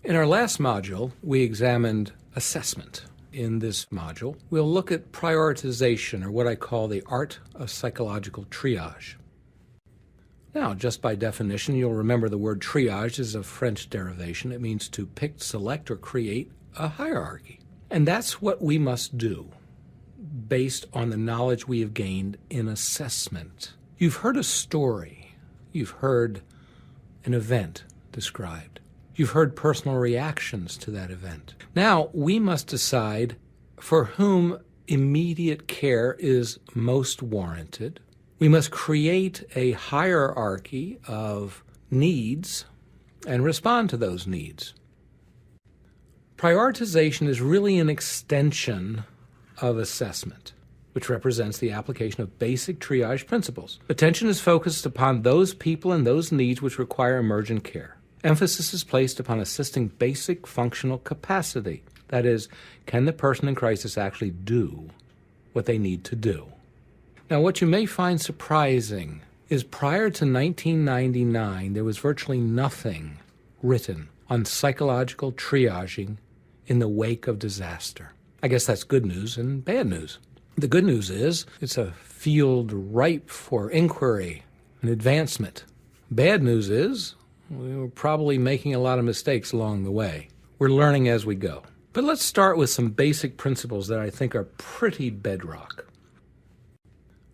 In our last module, we examined assessment. In this module, we'll look at prioritization, or what I call the art of psychological triage. Now, just by definition, you'll remember the word triage is a French derivation. It means to pick, select, or create a hierarchy. And that's what we must do based on the knowledge we have gained in assessment. You've heard a story. You've heard an event described. You've heard personal reactions to that event. Now, we must decide for whom immediate care is most warranted. We must create a hierarchy of needs and respond to those needs. Prioritization is really an extension of assessment, which represents the application of basic triage principles. Attention is focused upon those people and those needs which require emergent care. Emphasis is placed upon assisting basic functional capacity. That is, can the person in crisis actually do what they need to do? Now, what you may find surprising is prior to 1999, there was virtually nothing written on psychological triaging in the wake of disaster. I guess that's good news and bad news. The good news is it's a field ripe for inquiry and advancement. Bad news is we were probably making a lot of mistakes along the way. We're learning as we go. But let's start with some basic principles that I think are pretty bedrock.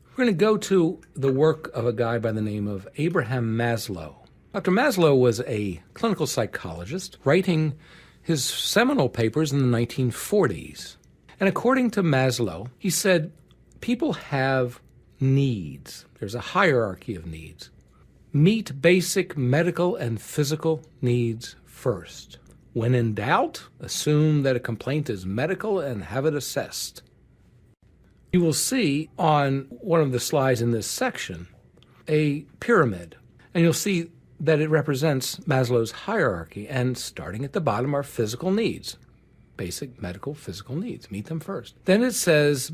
We're going to go to the work of a guy by the name of Abraham Maslow. Dr. Maslow was a clinical psychologist writing his seminal papers in the 1940s. And according to Maslow, he said people have needs. There's a hierarchy of needs. Meet basic medical and physical needs first. When in doubt, assume that a complaint is medical and have it assessed. You will see on one of the slides in this section a pyramid, and you'll see that it represents Maslow's hierarchy, and starting at the bottom are physical needs. Basic medical physical needs. Meet them first. Then it says,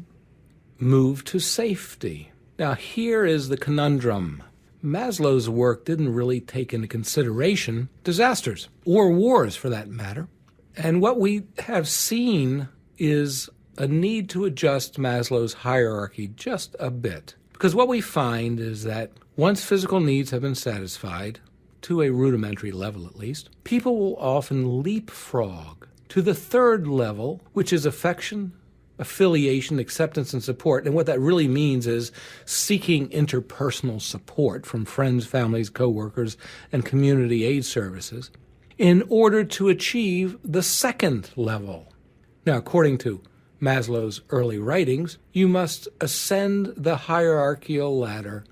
move to safety. Now here is the conundrum. Maslow's work didn't really take into consideration disasters, or wars for that matter. And what we have seen is a need to adjust Maslow's hierarchy just a bit. Because what we find is that once physical needs have been satisfied, to a rudimentary level at least, people will often leapfrog to the third level, which is affection, affiliation, acceptance, and support. And what that really means is seeking interpersonal support from friends, families, coworkers, and community aid services in order to achieve the second level. Now, according to Maslow's early writings, you must ascend the hierarchical ladder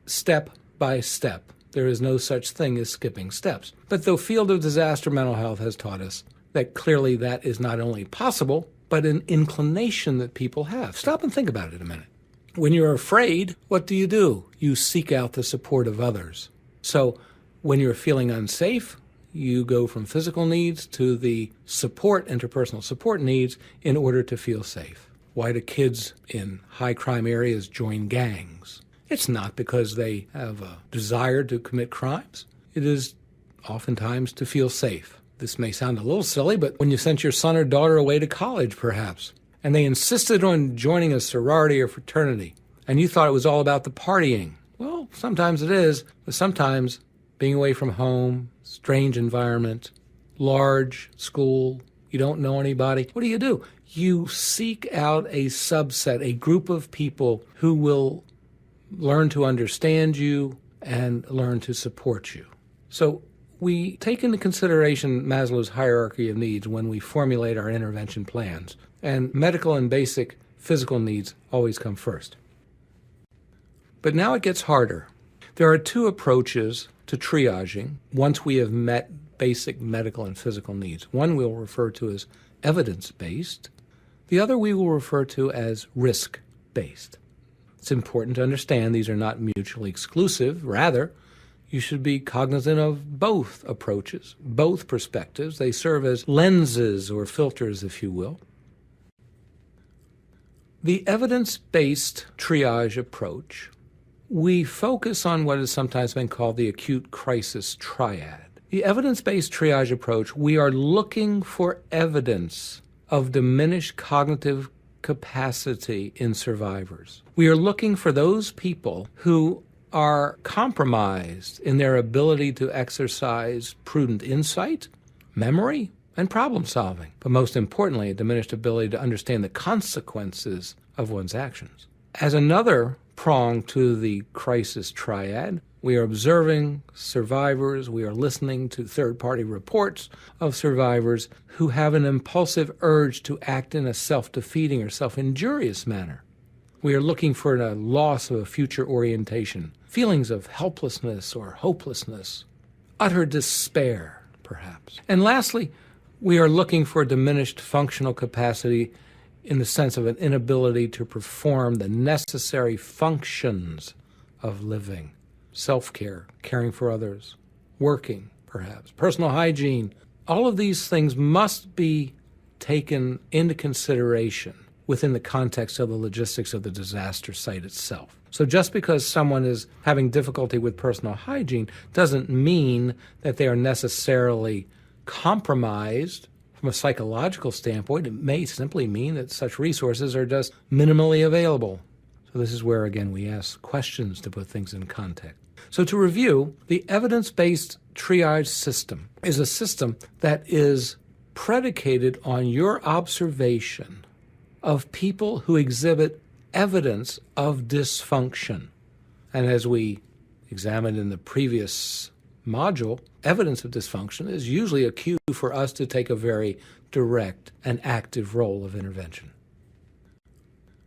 step by step. There is no such thing as skipping steps. But the field of disaster mental health has taught us that clearly that is not only possible, but an inclination that people have. Stop and think about it a minute. When you're afraid, what do? You seek out the support of others. So when you're feeling unsafe, you go from physical needs to the support, interpersonal support needs in order to feel safe. Why do kids in high crime areas join gangs? It's not because they have a desire to commit crimes. It is oftentimes to feel safe. This may sound a little silly, but when you sent your son or daughter away to college, perhaps, and they insisted on joining a sorority or fraternity, and you thought it was all about the partying. Well, sometimes it is, but sometimes being away from home, strange environment, large school, you don't know anybody. What do? You seek out a subset, a group of people who will learn to understand you and learn to support you. So we take into consideration Maslow's hierarchy of needs when we formulate our intervention plans, and medical and basic physical needs always come first. But now it gets harder. There are two approaches to triaging once we have met basic medical and physical needs. One we'll refer to as evidence-based. The other we will refer to as risk-based. It's important to understand these are not mutually exclusive. Rather, you should be cognizant of both approaches, both perspectives. They serve as lenses or filters, if you will. The evidence-based triage approach, we focus on what has sometimes been called the acute crisis triad. The evidence-based triage approach, we are looking for evidence of diminished cognitive capacity in survivors. We are looking for those people who are compromised in their ability to exercise prudent insight, memory, and problem solving, but most importantly, a diminished ability to understand the consequences of one's actions. As another prong to the crisis triad, we are observing survivors, we are listening to third-party reports of survivors who have an impulsive urge to act in a self-defeating or self-injurious manner. We are looking for a loss of a future orientation, feelings of helplessness or hopelessness, utter despair, perhaps. And lastly, we are looking for diminished functional capacity in the sense of an inability to perform the necessary functions of living. Self-care, caring for others, working, perhaps, personal hygiene. All of these things must be taken into consideration within the context of the logistics of the disaster site itself. So just because someone is having difficulty with personal hygiene doesn't mean that they are necessarily compromised from a psychological standpoint. It may simply mean that such resources are just minimally available. So this is where, again, we ask questions to put things in context. So to review, the evidence-based triage system is a system that is predicated on your observation of people who exhibit evidence of dysfunction. And as we examined in the previous module, evidence of dysfunction is usually a cue for us to take a very direct and active role of intervention.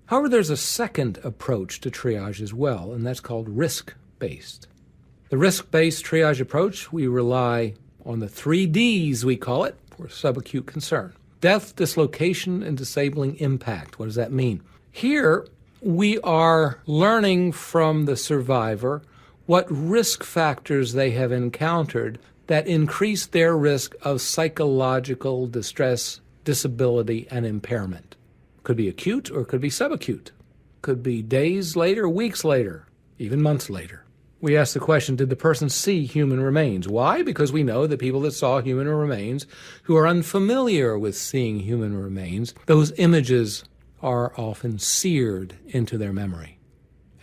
However, there's a second approach to triage as well, and that's called risk-based. The risk-based triage approach, we rely on the 3 Ds, we call it, for subacute concern. Death, dislocation, and disabling impact. What does that mean? Here, we are learning from the survivor what risk factors they have encountered that increase their risk of psychological distress, disability, and impairment. Could be acute or could be subacute. Could be days later, weeks later, even months later. We ask the question, did the person see human remains? Why? Because we know that people that saw human remains who are unfamiliar with seeing human remains, those images are often seared into their memory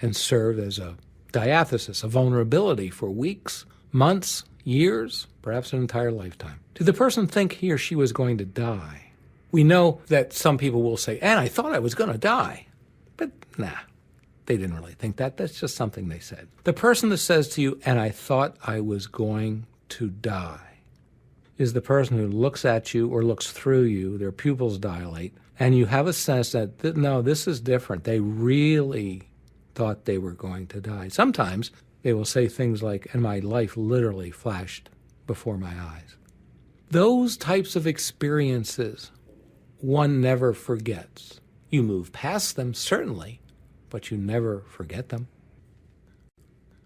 and serve as a diathesis, a vulnerability for weeks, months, years, perhaps an entire lifetime. Did the person think he or she was going to die? We know that some people will say, and I thought I was going to die. But nah, they didn't really think that. That's just something they said. The person that says to you, and I thought I was going to die, is the person who looks at you or looks through you, their pupils dilate, and you have a sense that, no, this is different. They really thought they were going to die. Sometimes they will say things like, and my life literally flashed before my eyes. Those types of experiences one never forgets. You move past them, certainly, but you never forget them.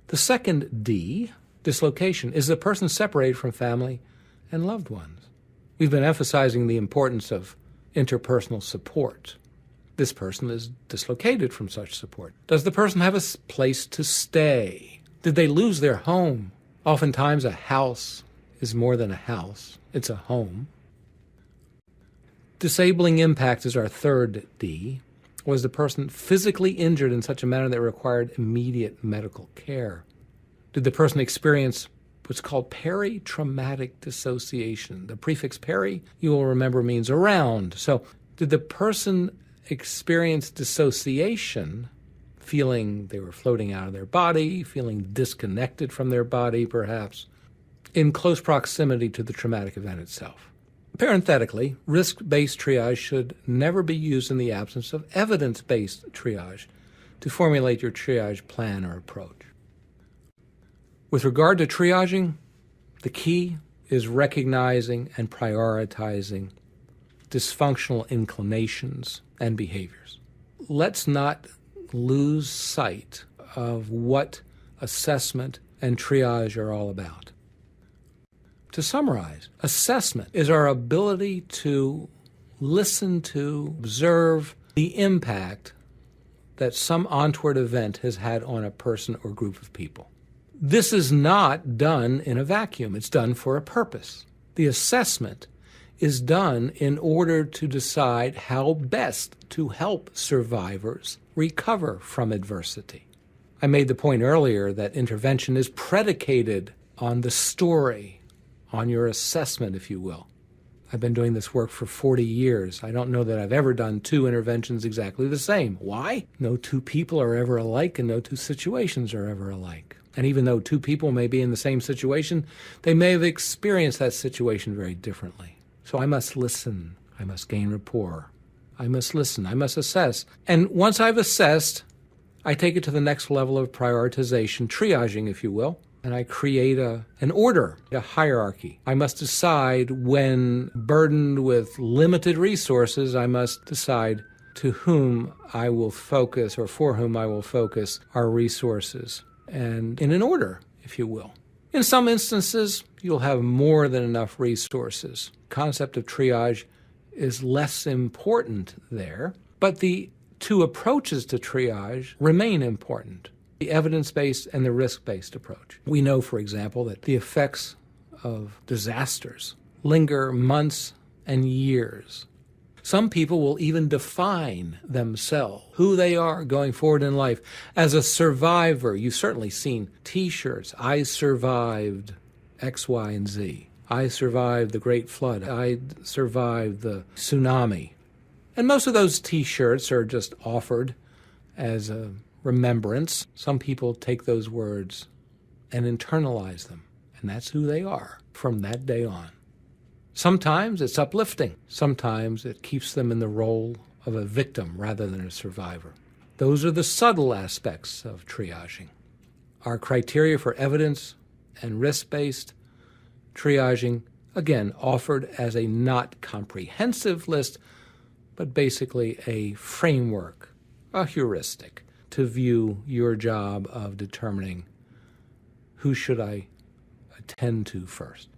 The second D, dislocation, is the person separated from family and loved ones. We've been emphasizing the importance of interpersonal support. This person is dislocated from such support. Does the person have a place to stay? Did they lose their home? Oftentimes a house is more than a house. It's a home. Disabling impact is our third D. Was the person physically injured in such a manner that required immediate medical care? Did the person experience what's called peri-traumatic dissociation? The prefix peri, you will remember, means around. So did the person experience dissociation, feeling they were floating out of their body, feeling disconnected from their body perhaps, in close proximity to the traumatic event itself? Parenthetically, risk-based triage should never be used in the absence of evidence-based triage to formulate your triage plan or approach. With regard to triaging, the key is recognizing and prioritizing dysfunctional inclinations and behaviors. Let's not lose sight of what assessment and triage are all about. To summarize, assessment is our ability to listen to, observe the impact that some untoward event has had on a person or group of people. This is not done in a vacuum. It's done for a purpose. The assessment is done in order to decide how best to help survivors recover from adversity. I made the point earlier that intervention is predicated on the story, on your assessment, if you will. I've been doing this work for 40 years. I don't know that I've ever done two interventions exactly the same. Why? No two people are ever alike, and no two situations are ever alike. And even though two people may be in the same situation, they may have experienced that situation very differently. So I must listen. I must gain rapport. I must listen. I must assess. And once I've assessed, I take it to the next level of prioritization, triaging, if you will, and I create an order, a hierarchy. I must decide when burdened with limited resources, I must decide to whom I will focus or for whom I will focus our resources, and in an order, if you will. In some instances, you'll have more than enough resources. The concept of triage is less important there, but the two approaches to triage remain important: the evidence-based and the risk-based approach. We know, for example, that the effects of disasters linger months and years. Some people will even define themselves, who they are going forward in life. As a survivor, you've certainly seen T-shirts, I survived X, Y, and Z. I survived the Great Flood. I survived the tsunami. And most of those T-shirts are just offered as a remembrance. Some people take those words and internalize them, and that's who they are from that day on. Sometimes it's uplifting. Sometimes it keeps them in the role of a victim rather than a survivor. Those are the subtle aspects of triaging. Our criteria for evidence and risk-based triaging, again, offered as a not comprehensive list, but basically a framework, a heuristic, to view your job of determining who should I attend to first.